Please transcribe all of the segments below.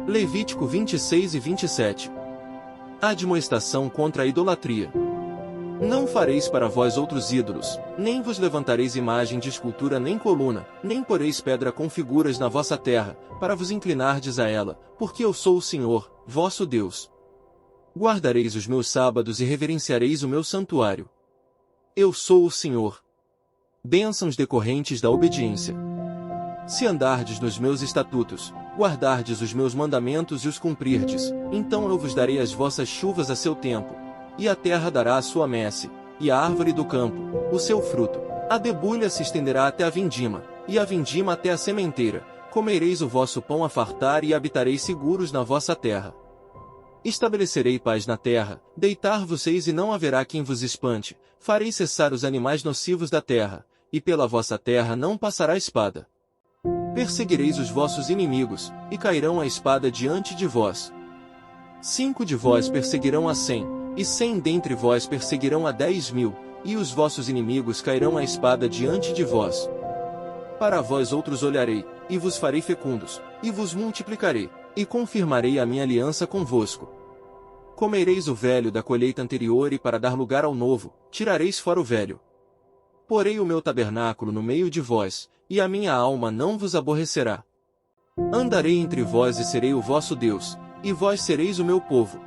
Levítico 26 e 27. Admoestação contra a idolatria. Não fareis para vós outros ídolos, nem vos levantareis imagem de escultura nem coluna, nem poreis pedra com figuras na vossa terra, para vos inclinardes a ela, porque eu sou o Senhor, vosso Deus. Guardareis os meus sábados e reverenciareis o meu santuário. Eu sou o Senhor. Bênçãos decorrentes da obediência. Se andardes nos meus estatutos, guardardes os meus mandamentos e os cumprirdes, então eu vos darei as vossas chuvas a seu tempo, e a terra dará a sua messe, e a árvore do campo, o seu fruto. A debulha se estenderá até a vindima, e a vindima até a sementeira. Comereis o vosso pão a fartar e habitareis seguros na vossa terra. Estabelecerei paz na terra, deitar-vos-eis e não haverá quem vos espante, farei cessar os animais nocivos da terra, e pela vossa terra não passará espada. Perseguireis os vossos inimigos, e cairão a espada diante de vós. 5 de vós perseguirão a 100, e 100 dentre vós perseguirão a 10.000, e os vossos inimigos cairão a espada diante de vós. Para vós outros olharei, e vos farei fecundos, e vos multiplicarei, e confirmarei a minha aliança convosco. Comereis o velho da colheita anterior e para dar lugar ao novo, tirareis fora o velho. Porei o meu tabernáculo no meio de vós, e a minha alma não vos aborrecerá. Andarei entre vós e serei o vosso Deus, e vós sereis o meu povo.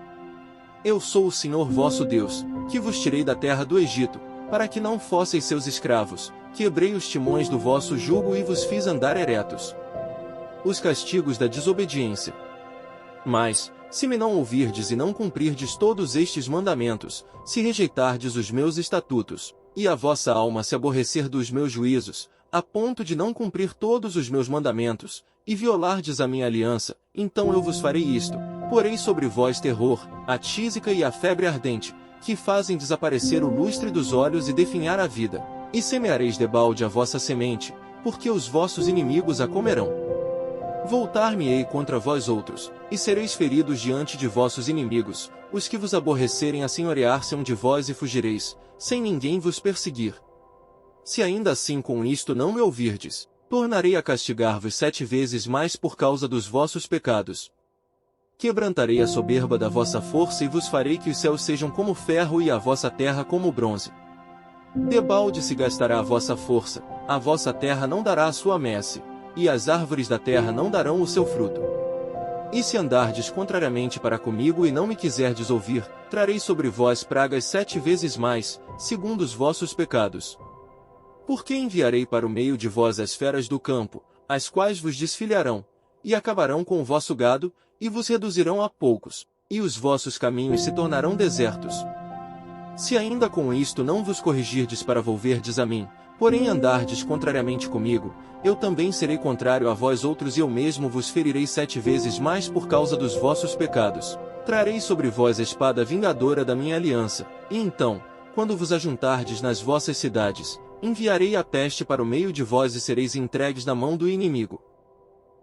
Eu sou o Senhor vosso Deus, que vos tirei da terra do Egito, para que não fosseis seus escravos, quebrei os timões do vosso jugo e vos fiz andar eretos. Os castigos da desobediência. Mas, se me não ouvirdes e não cumprirdes todos estes mandamentos, se rejeitardes os meus estatutos, e a vossa alma se aborrecer dos meus juízos, a ponto de não cumprir todos os meus mandamentos, e violardes a minha aliança, então eu vos farei isto: porei sobre vós terror, a tísica e a febre ardente, que fazem desaparecer o lustre dos olhos e definhar a vida. E semeareis debalde a vossa semente, porque os vossos inimigos a comerão. Voltar-me-ei contra vós outros, e sereis feridos diante de vossos inimigos, os que vos aborrecerem assenhorear-se-ão de vós e fugireis, sem ninguém vos perseguir. Se ainda assim com isto não me ouvirdes, tornarei a castigar-vos 7 vezes mais por causa dos vossos pecados. Quebrantarei a soberba da vossa força e vos farei que os céus sejam como ferro e a vossa terra como bronze. Debalde se gastará a vossa força, a vossa terra não dará a sua messe, e as árvores da terra não darão o seu fruto. E se andardes contrariamente para comigo e não me quiserdes ouvir, trarei sobre vós pragas 7 vezes mais, segundo os vossos pecados. Porque enviarei para o meio de vós as feras do campo, as quais vos desfilharão, e acabarão com o vosso gado, e vos reduzirão a poucos, e os vossos caminhos se tornarão desertos. Se ainda com isto não vos corrigirdes para volverdes a mim, porém andardes contrariamente comigo, eu também serei contrário a vós outros e eu mesmo vos ferirei 7 vezes mais por causa dos vossos pecados. Trarei sobre vós a espada vingadora da minha aliança, e então, quando vos ajuntardes nas vossas cidades, enviarei a peste para o meio de vós e sereis entregues na mão do inimigo.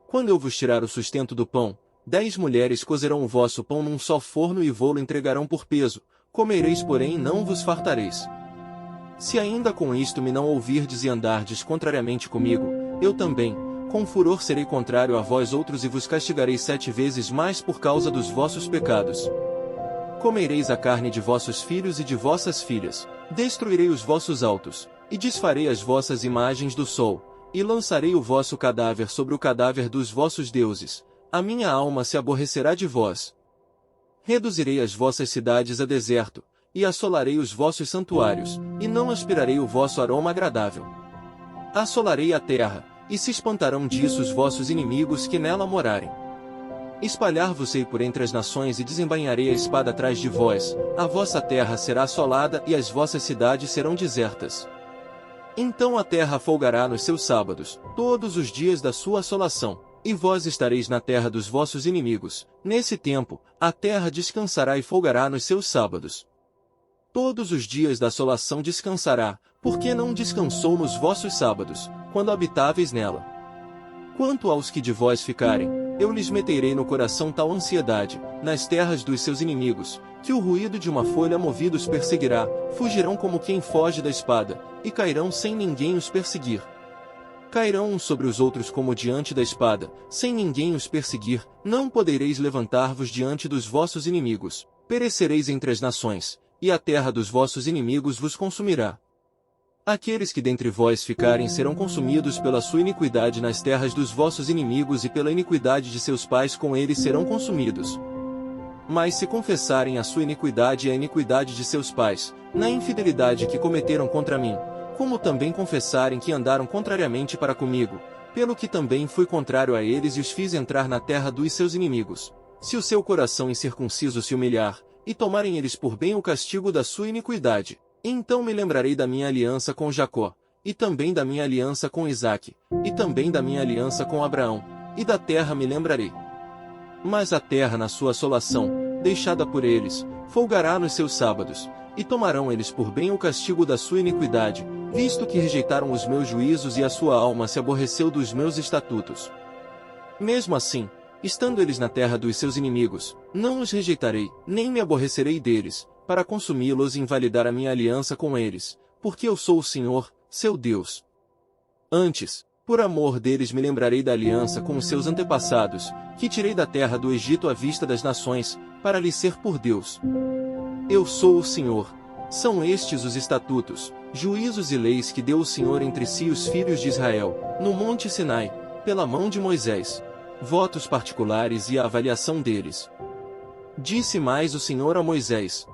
Quando eu vos tirar o sustento do pão, 10 mulheres cozerão o vosso pão num só forno e vô-lo entregarão por peso, comereis porém não vos fartareis. Se ainda com isto me não ouvirdes e andardes contrariamente comigo, eu também, com furor serei contrário a vós outros e vos castigarei 7 vezes mais por causa dos vossos pecados. Comereis a carne de vossos filhos e de vossas filhas, destruirei os vossos altos, e desfarei as vossas imagens do sol, e lançarei o vosso cadáver sobre o cadáver dos vossos deuses. A minha alma se aborrecerá de vós. Reduzirei as vossas cidades a deserto, e assolarei os vossos santuários, e não aspirarei o vosso aroma agradável. Assolarei a terra, e se espantarão disso os vossos inimigos que nela morarem. Espalhar-vos-ei por entre as nações e desembainharei a espada atrás de vós, a vossa terra será assolada e as vossas cidades serão desertas. Então a terra folgará nos seus sábados, todos os dias da sua assolação, e vós estareis na terra dos vossos inimigos. Nesse tempo, a terra descansará e folgará nos seus sábados. Todos os dias da assolação descansará, porque não descansou nos vossos sábados, quando habitáveis nela. Quanto aos que de vós ficarem, eu lhes meterei no coração tal ansiedade, nas terras dos seus inimigos, que o ruído de uma folha movida os perseguirá, fugirão como quem foge da espada, e cairão sem ninguém os perseguir. Cairão uns sobre os outros como diante da espada, sem ninguém os perseguir, não podereis levantar-vos diante dos vossos inimigos. Perecereis entre as nações, e a terra dos vossos inimigos vos consumirá. Aqueles que dentre vós ficarem serão consumidos pela sua iniquidade nas terras dos vossos inimigos e pela iniquidade de seus pais com eles serão consumidos. Mas se confessarem a sua iniquidade e a iniquidade de seus pais, na infidelidade que cometeram contra mim, como também confessarem que andaram contrariamente para comigo, pelo que também fui contrário a eles e os fiz entrar na terra dos seus inimigos. Se o seu coração incircunciso se humilhar, e tomarem eles por bem o castigo da sua iniquidade, então me lembrarei da minha aliança com Jacó, e também da minha aliança com Isaque, e também da minha aliança com Abraão, e da terra me lembrarei. Mas a terra na sua assolação, deixada por eles, folgará nos seus sábados, e tomarão eles por bem o castigo da sua iniquidade, visto que rejeitaram os meus juízos e a sua alma se aborreceu dos meus estatutos. Mesmo assim, estando eles na terra dos seus inimigos, não os rejeitarei, nem me aborrecerei deles, para consumi-los e invalidar a minha aliança com eles, porque eu sou o Senhor, seu Deus. Antes, por amor deles me lembrarei da aliança com os seus antepassados, que tirei da terra do Egito à vista das nações, para lhes ser por Deus. Eu sou o Senhor. São estes os estatutos, juízos e leis que deu o Senhor entre si e os filhos de Israel, no monte Sinai, pela mão de Moisés. Votos particulares e a avaliação deles. Disse mais o Senhor a Moisés: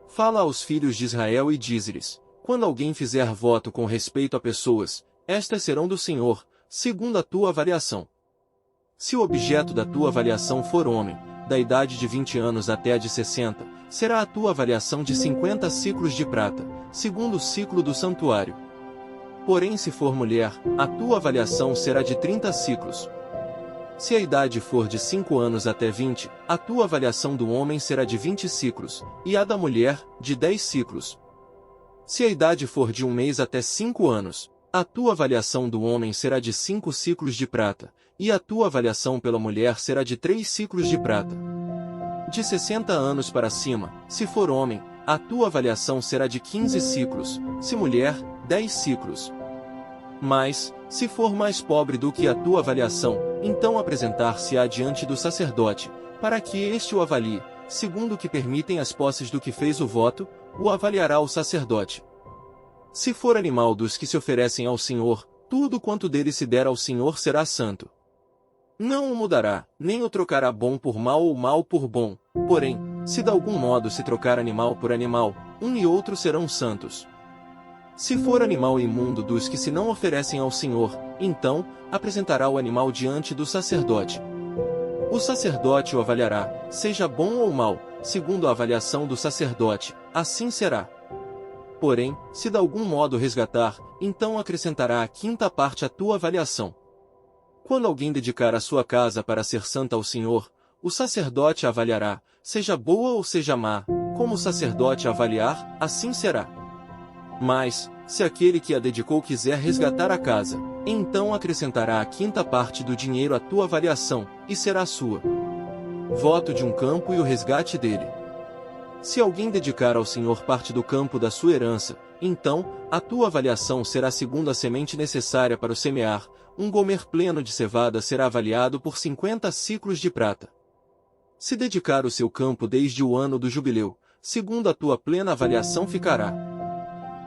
Fala aos filhos de Israel e dize-lhes: quando alguém fizer voto com respeito a pessoas, estas serão do Senhor, segundo a tua avaliação. Se o objeto da tua avaliação for homem, da idade de 20 anos até a de 60, será a tua avaliação de 50 siclos de prata, segundo o ciclo do santuário. Porém, se for mulher, a tua avaliação será de 30 siclos. Se a idade for de 5 anos até 20, a tua avaliação do homem será de 20 siclos, e a da mulher, de 10 siclos. Se a idade for de 1 mês até 5 anos, a tua avaliação do homem será de 5 siclos de prata, e a tua avaliação pela mulher será de 3 siclos de prata. De 60 anos para cima, se for homem, a tua avaliação será de 15 siclos, se mulher, 10 siclos. Mas, se for mais pobre do que a tua avaliação, então apresentar-se-á diante do sacerdote, para que este o avalie, segundo o que permitem as posses do que fez o voto, o avaliará o sacerdote. Se for animal dos que se oferecem ao Senhor, tudo quanto dele se der ao Senhor será santo. Não o mudará, nem o trocará bom por mal ou mal por bom, porém, se de algum modo se trocar animal por animal, um e outro serão santos. Se for animal imundo dos que se não oferecem ao Senhor, então, apresentará o animal diante do sacerdote. O sacerdote o avaliará, seja bom ou mau, segundo a avaliação do sacerdote, assim será. Porém, se de algum modo resgatar, então acrescentará a 5ª parte à tua avaliação. Quando alguém dedicar a sua casa para ser santa ao Senhor, o sacerdote a avaliará, seja boa ou seja má, como o sacerdote a avaliar, assim será. Mas, se aquele que a dedicou quiser resgatar a casa, então acrescentará a 5ª parte do dinheiro à tua avaliação, e será sua. Voto de um campo e o resgate dele. Se alguém dedicar ao Senhor parte do campo da sua herança, então, a tua avaliação será segundo a semente necessária para o semear, um gomer pleno de cevada será avaliado por 50 siclos de prata. Se dedicar o seu campo desde o ano do jubileu, segundo a tua plena avaliação ficará.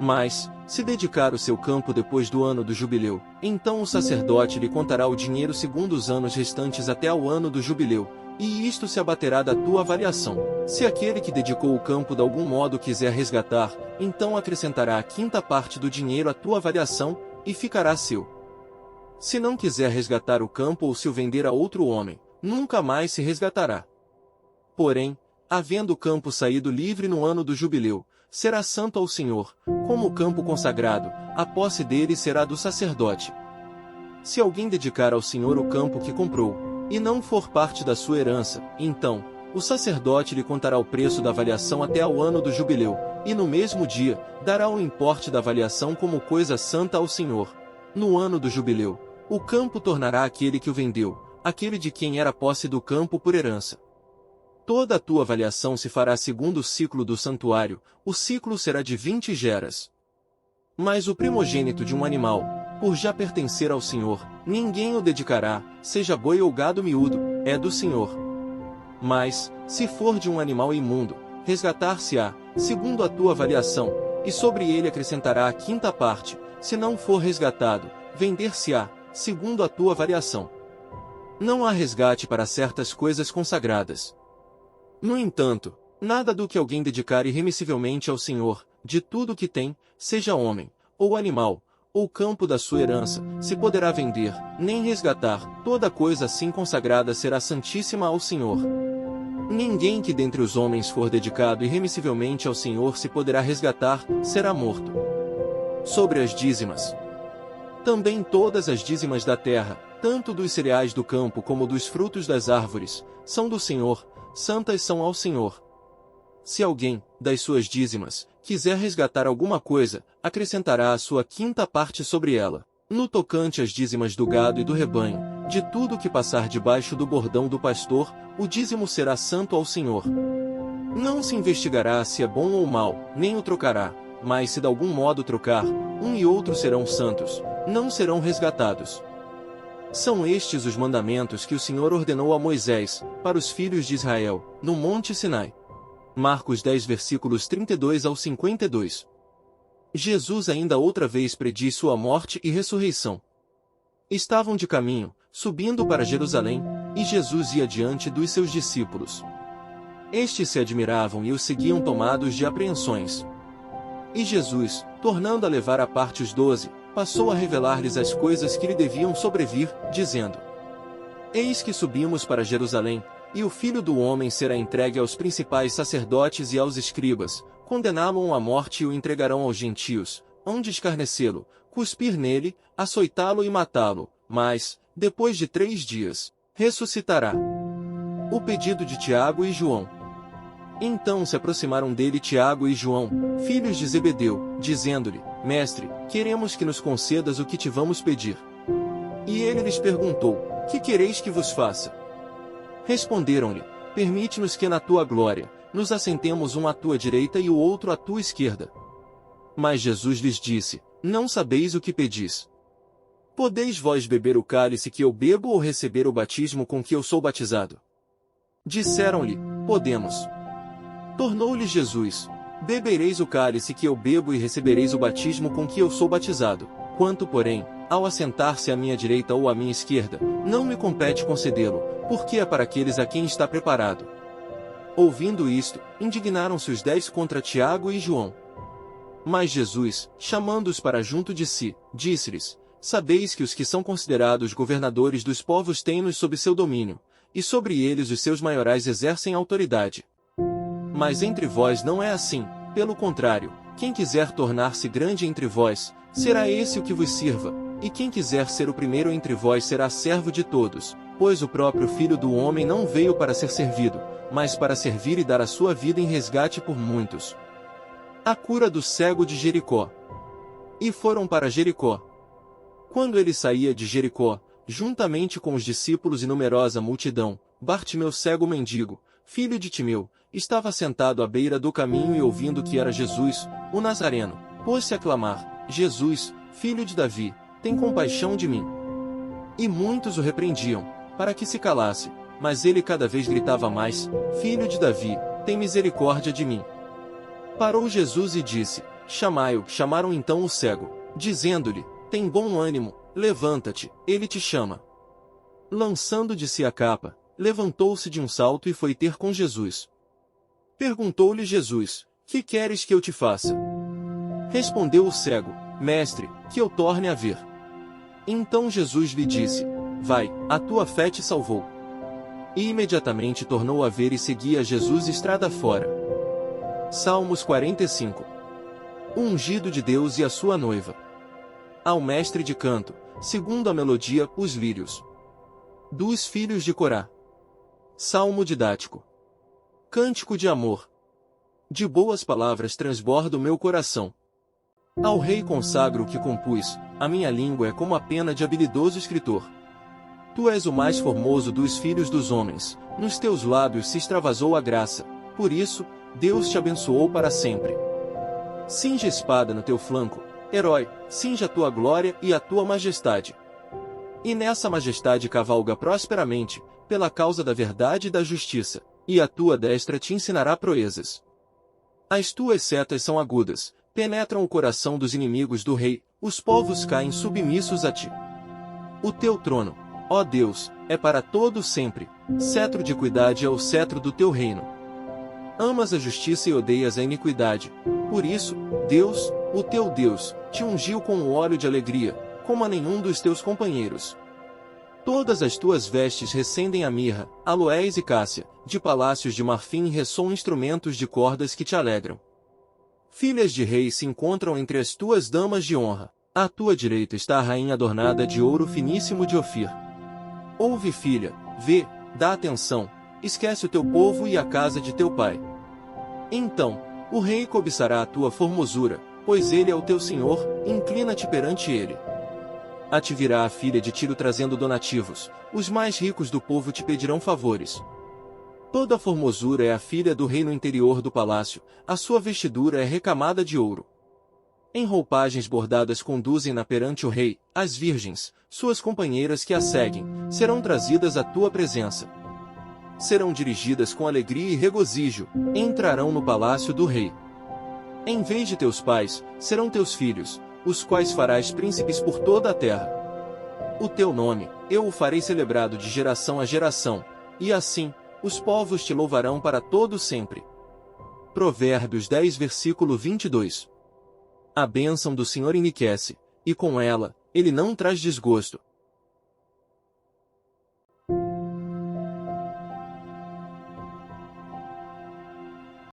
Mas, se dedicar o seu campo depois do ano do jubileu, então o sacerdote lhe contará o dinheiro segundo os anos restantes até ao ano do jubileu, e isto se abaterá da tua avaliação. Se aquele que dedicou o campo de algum modo quiser resgatar, então acrescentará a 5ª parte do dinheiro à tua avaliação, e ficará seu. Se não quiser resgatar o campo ou se o vender a outro homem, nunca mais se resgatará. Porém, havendo o campo saído livre no ano do jubileu, será santo ao Senhor, como o campo consagrado, a posse dele será do sacerdote. Se alguém dedicar ao Senhor o campo que comprou, e não for parte da sua herança, então, o sacerdote lhe contará o preço da avaliação até ao ano do jubileu, e no mesmo dia, dará o importe da avaliação como coisa santa ao Senhor. No ano do jubileu, o campo tornará aquele que o vendeu, aquele de quem era posse do campo por herança. Toda a tua avaliação se fará segundo o ciclo do santuário, o ciclo será de 20 geras. Mas o primogênito de um animal, por já pertencer ao Senhor, ninguém o dedicará, seja boi ou gado miúdo, é do Senhor. Mas, se for de um animal imundo, resgatar-se-á, segundo a tua avaliação, e sobre ele acrescentará a quinta parte, se não for resgatado, vender-se-á, segundo a tua avaliação. Não há resgate para certas coisas consagradas. No entanto, nada do que alguém dedicar irremissivelmente ao Senhor, de tudo o que tem, seja homem, ou animal, ou campo da sua herança, se poderá vender, nem resgatar, toda coisa assim consagrada será santíssima ao Senhor. Ninguém que dentre os homens for dedicado irremissivelmente ao Senhor se poderá resgatar, será morto. Sobre as dízimas. Também todas as dízimas da terra, tanto dos cereais do campo como dos frutos das árvores, são do Senhor, santas são ao Senhor. Se alguém, das suas dízimas, quiser resgatar alguma coisa, acrescentará a sua quinta parte sobre ela. No tocante às dízimas do gado e do rebanho, de tudo que passar debaixo do bordão do pastor, o dízimo será santo ao Senhor. Não se investigará se é bom ou mau, nem o trocará, mas se de algum modo trocar, um e outro serão santos, não serão resgatados. São estes os mandamentos que o Senhor ordenou a Moisés, para os filhos de Israel, no Monte Sinai. Marcos 10 versículos 32 ao 52. Jesus ainda outra vez prediz sua morte e ressurreição. Estavam de caminho, subindo para Jerusalém, e Jesus ia diante dos seus discípulos. Estes se admiravam e o seguiam tomados de apreensões. E Jesus, tornando a levar à parte os 12, passou a revelar-lhes as coisas que lhe deviam sobrevir, dizendo: Eis que subimos para Jerusalém, e o Filho do Homem será entregue aos principais sacerdotes e aos escribas, condená-lo à morte e o entregarão aos gentios, hão de escarnecê-lo, cuspir nele, açoitá-lo e matá-lo, mas, depois de 3 dias, ressuscitará. O pedido de Tiago e João. Então se aproximaram dele Tiago e João, filhos de Zebedeu, dizendo-lhe: Mestre, queremos que nos concedas o que te vamos pedir. E ele lhes perguntou: Que quereis que vos faça? Responderam-lhe: Permite-nos que na tua glória, nos assentemos um à tua direita e o outro à tua esquerda. Mas Jesus lhes disse: Não sabeis o que pedis. Podeis vós beber o cálice que eu bebo ou receber o batismo com que eu sou batizado? Disseram-lhe: Podemos. Tornou-lhe Jesus: Bebereis o cálice que eu bebo e recebereis o batismo com que eu sou batizado. Quanto, porém, ao assentar-se à minha direita ou à minha esquerda, não me compete concedê-lo, porque é para aqueles a quem está preparado. Ouvindo isto, indignaram-se os 10 contra Tiago e João. Mas Jesus, chamando-os para junto de si, disse-lhes: Sabeis que os que são considerados governadores dos povos têm-nos sob seu domínio, e sobre eles os seus maiorais exercem autoridade. Mas entre vós não é assim, pelo contrário, quem quiser tornar-se grande entre vós, será esse o que vos sirva, e quem quiser ser o primeiro entre vós será servo de todos, pois o próprio Filho do Homem não veio para ser servido, mas para servir e dar a sua vida em resgate por muitos. A cura do cego de Jericó. E foram para Jericó. Quando ele saía de Jericó, juntamente com os discípulos e numerosa multidão, Bartimeu cego mendigo, filho de Timeu, estava sentado à beira do caminho e ouvindo que era Jesus, o Nazareno, pôs-se a clamar: Jesus, filho de Davi, tem compaixão de mim. E muitos o repreendiam, para que se calasse, mas ele cada vez gritava mais: Filho de Davi, tem misericórdia de mim. Parou Jesus e disse: Chamai-o. Chamaram então o cego, dizendo-lhe: Tem bom ânimo, levanta-te, ele te chama. Lançando de si a capa, levantou-se de um salto e foi ter com Jesus. Perguntou-lhe Jesus: Que queres que eu te faça? Respondeu o cego: Mestre, que eu torne a ver. Então Jesus lhe disse: Vai, a tua fé te salvou. E imediatamente tornou a ver e seguia Jesus estrada fora. Salmos 45. O ungido de Deus e a sua noiva. Ao mestre de canto, segundo a melodia, os lírios. Dos filhos de Corá. Salmo didático. Cântico de amor. De boas palavras transborda o meu coração. Ao rei consagro o que compus, a minha língua é como a pena de habilidoso escritor. Tu és o mais formoso dos filhos dos homens, nos teus lábios se extravasou a graça, por isso, Deus te abençoou para sempre. Cinge a espada no teu flanco, herói, cinge a tua glória e a tua majestade. E nessa majestade cavalga prosperamente, pela causa da verdade e da justiça, e a tua destra te ensinará proezas. As tuas setas são agudas, penetram o coração dos inimigos do rei, os povos caem submissos a ti. O teu trono, ó Deus, é para todo sempre, cetro de equidade é o cetro do teu reino. Amas a justiça e odeias a iniquidade, por isso, Deus, o teu Deus, te ungiu com o óleo de alegria, como a nenhum dos teus companheiros. Todas as tuas vestes recendem a mirra, aloés e cássia, de palácios de marfim ressoam instrumentos de cordas que te alegram. Filhas de reis se encontram entre as tuas damas de honra, à tua direita está a rainha adornada de ouro finíssimo de Ofir. Ouve, filha, vê, dá atenção, esquece o teu povo e a casa de teu pai. Então, o rei cobiçará a tua formosura, pois ele é o teu senhor, inclina-te perante ele. A ti virá a filha de Tiro trazendo donativos, os mais ricos do povo te pedirão favores. Toda a formosura é a filha do rei no interior do palácio, a sua vestidura é recamada de ouro. Em roupagens bordadas conduzem-na perante o rei, as virgens, suas companheiras que a seguem, serão trazidas à tua presença. Serão dirigidas com alegria e regozijo, entrarão no palácio do rei. Em vez de teus pais, serão teus filhos, os quais farás príncipes por toda a terra. O teu nome, eu o farei celebrado de geração a geração, e assim, os povos te louvarão para todo sempre. Provérbios 10 versículo 22. A bênção do Senhor enriquece, e com ela, ele não traz desgosto.